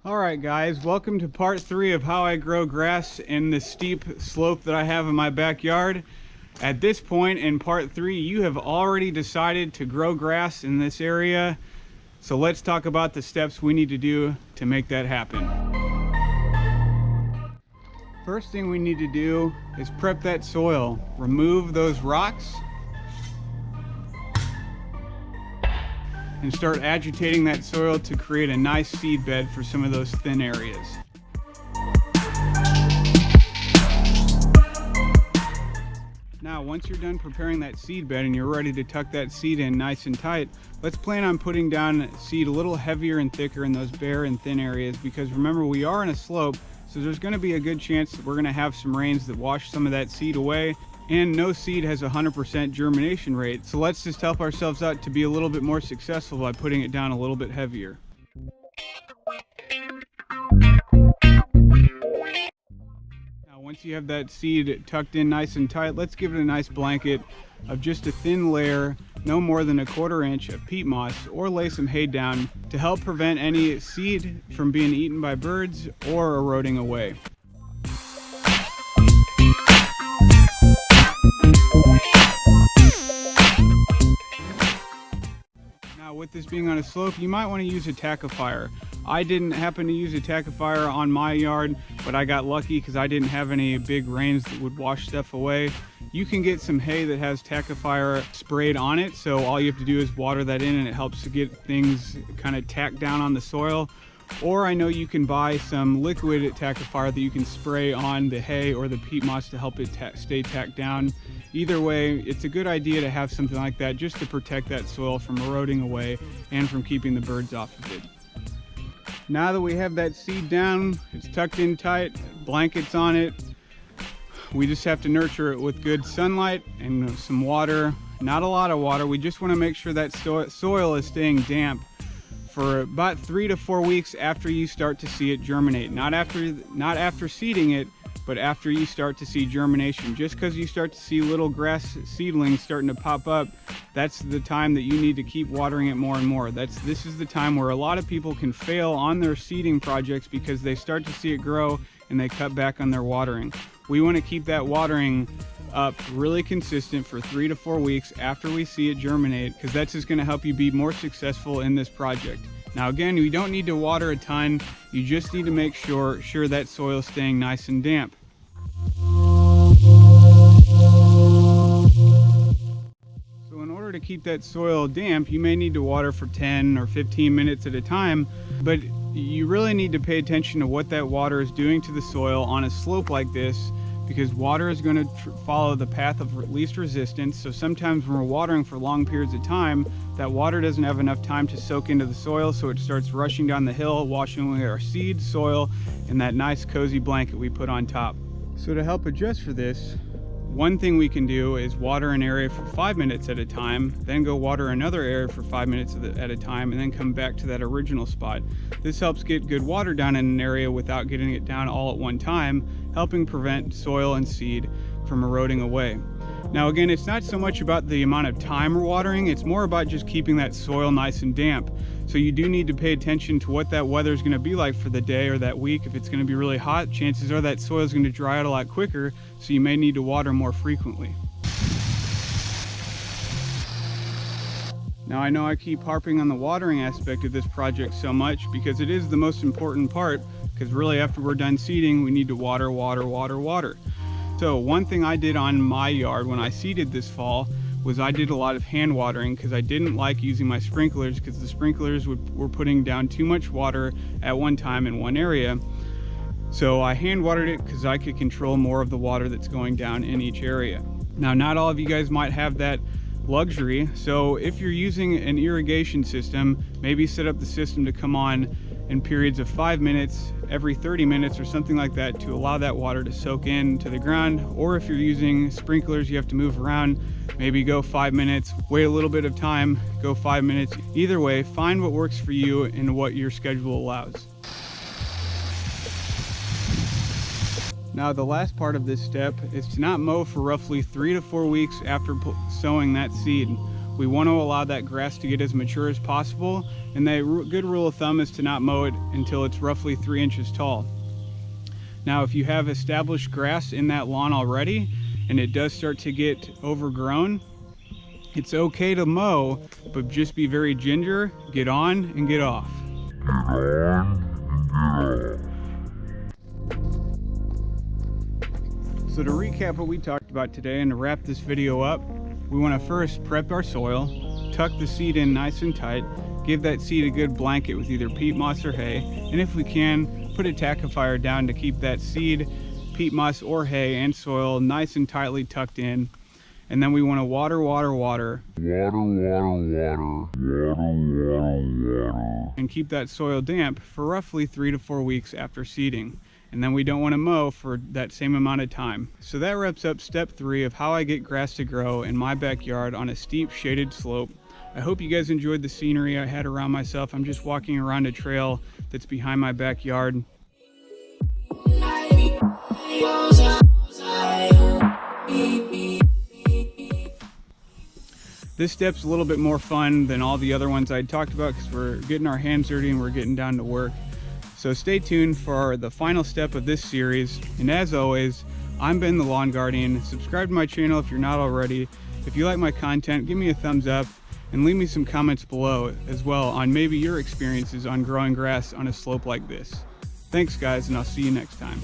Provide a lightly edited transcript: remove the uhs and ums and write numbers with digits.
Alright guys, welcome to part 3 of how I grow grass in the steep slope that I have in my backyard. At this point in part 3, you have already decided to grow grass in this area. So let's talk about the steps we need to do to make that happen. First thing we need to do is prep that soil. Remove those rocks and start agitating that soil to create a nice seed bed for some of those thin areas. Now, once you're done preparing that seed bed and you're ready to tuck that seed in nice and tight, let's plan on putting down seed a little heavier and thicker in those bare and thin areas, because remember, we are in a slope, so there's going to be a good chance that we're going to have some rains that wash some of that seed away. And no seed has a 100% germination rate, so let's just help ourselves out to be a little bit more successful by putting it down a little bit heavier. Now, once you have that seed tucked in nice and tight, let's give it a nice blanket of just a thin layer, no more than 1/4 inch of peat moss, or lay some hay down to help prevent any seed from being eaten by birds or eroding away. Now, with this being on a slope, you might want to use a tackifier. I didn't happen to use a tackifier on my yard, but I got lucky because I didn't have any big rains that would wash stuff away. You can get some hay that has tackifier sprayed on it, so all you have to do is water that in and it helps to get things kind of tacked down on the soil. Or I know you can buy some liquid tackifier that you can spray on the hay or the peat moss to help it stay tacked down. Either way, it's a good idea to have something like that just to protect that soil from eroding away and from keeping the birds off of it. Now that we have that seed down, it's tucked in tight, blankets on it, we just have to nurture it with good sunlight and some water. Not a lot of water, we just want to make sure that soil is staying damp for about 3 to 4 weeks after you start to see it germinate. Not after seeding it, but after you start to see germination. Just because you start to see little grass seedlings starting to pop up, that's the time that you need to keep watering it more and more. This is the time where a lot of people can fail on their seeding projects because they start to see it grow and they cut back on their watering. We want to keep that watering up really consistent for 3 to 4 weeks after we see it germinate, because that's just going to help you be more successful in this project. Now again, you don't need to water a ton, you just need to make sure that soil is staying nice and damp. So in order to keep that soil damp, you may need to water for 10 or 15 minutes at a time, but you really need to pay attention to what that water is doing to the soil on a slope like this, because water is going to follow the path of least resistance. So sometimes when we're watering for long periods of time, that water doesn't have enough time to soak into the soil, so it starts rushing down the hill, washing away our seed, soil, and that nice cozy blanket we put on top. So to help adjust for this, one thing we can do is water an area for 5 minutes at a time, then go water another area for 5 minutes at a time, and then come back to that original spot. This helps get good water down in an area without getting it down all at one time, helping prevent soil and seed from eroding away. Now again, it's not so much about the amount of time we're watering, it's more about just keeping that soil nice and damp. So you do need to pay attention to what that weather is going to be like for the day or that week. If it's going to be really hot, chances are that soil is going to dry out a lot quicker, so you may need to water more frequently. Now I know I keep harping on the watering aspect of this project so much because it is the most important part, because really after we're done seeding, we need to water, water, water, water. So one thing I did on my yard when I seeded this fall was I did a lot of hand watering, because I didn't like using my sprinklers, because the sprinklers were putting down too much water at one time in one area. So I hand watered it because I could control more of the water that's going down in each area. Now, not all of you guys might have that luxury, so if you're using an irrigation system, maybe set up the system to come on in periods of 5 minutes every 30 minutes or something like that to allow that water to soak into the ground. Or if you're using sprinklers, you have to move around, maybe go 5 minutes, wait a little bit of time, go 5 minutes. Either way, find what works for you and what your schedule allows. Now the last part of this step is to not mow for roughly 3 to 4 weeks after sowing that seed. We want to allow that grass to get as mature as possible, and the good rule of thumb is to not mow it until it's roughly 3 inches tall. Now, if you have established grass in that lawn already and it does start to get overgrown, it's okay to mow, but just be very ginger, get on and get off. So to recap what we talked about today and to wrap this video up, we want to first prep our soil, tuck the seed in nice and tight, give that seed a good blanket with either peat moss or hay, and if we can, put a tackifier down to keep that seed, peat moss or hay and soil nice and tightly tucked in. And then we want to water. And keep that soil damp for roughly 3 to 4 weeks after seeding. And then we don't want to mow for that same amount of time. So that wraps up step 3 of how I get grass to grow in my backyard on a steep shaded slope. I hope you guys enjoyed the scenery I had around myself. I'm just walking around a trail that's behind my backyard. This step's a little bit more fun than all the other ones I talked about because we're getting our hands dirty and we're getting down to work. So stay tuned for the final step of this series. And as always, I'm Ben the Lawn Guardian. Subscribe to my channel if you're not already. If you like my content, give me a thumbs up and leave me some comments below as well on maybe your experiences on growing grass on a slope like this. Thanks guys, and I'll see you next time.